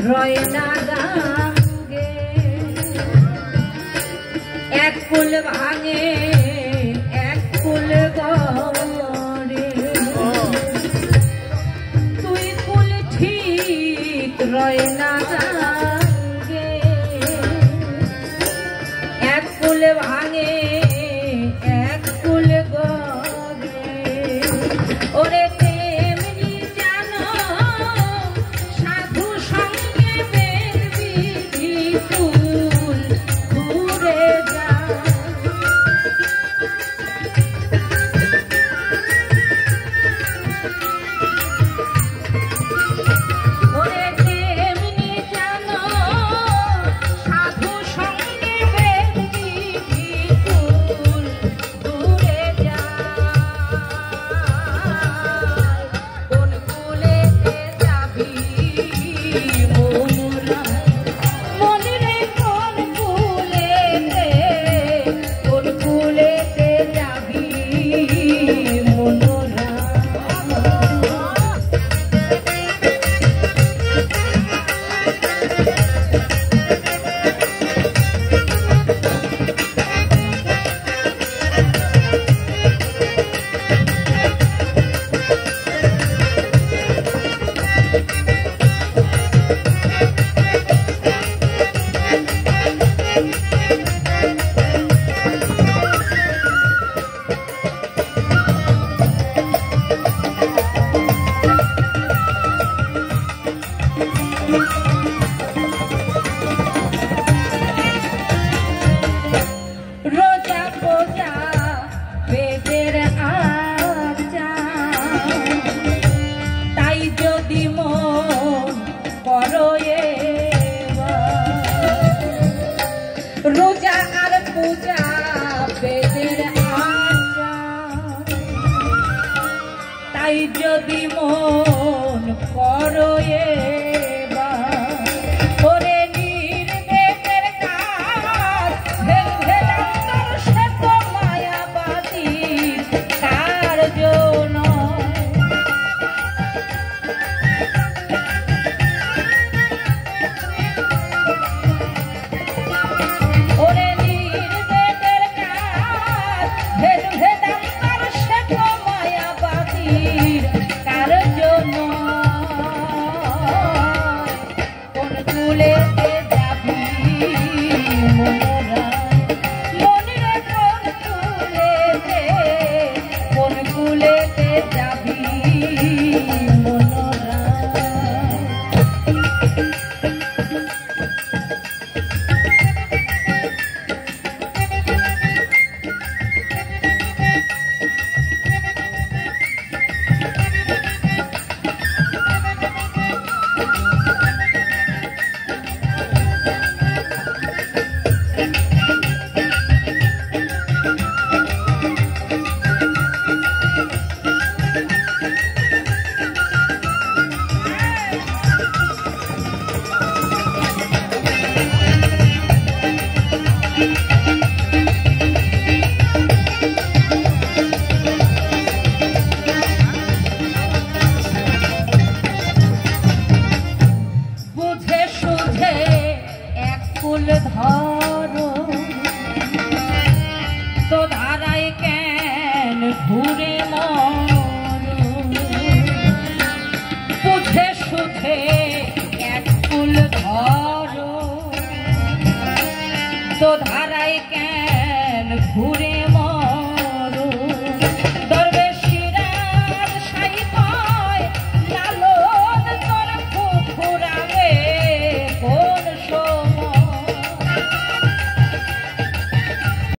রয়না গাঙ্গে এক ফুল ভাঙে এক ফুল গড়ে তুই ফুল ঠিক রয়না গাঙ্গে এক ফুল ভাঙে এক ফুল গড়ে ওরে রোজা আর পূজা বেদের আচার তাই যদি মন করো ওরে নির্বেদের কাজ ভেদান্তর সে তো মায়াবাদী তার জন্য ধরো তো ধারায় কেন ঘুরে মরো বুঝে সুঝে এক ফুল ধরো তো ধারায় কেন ঘুরে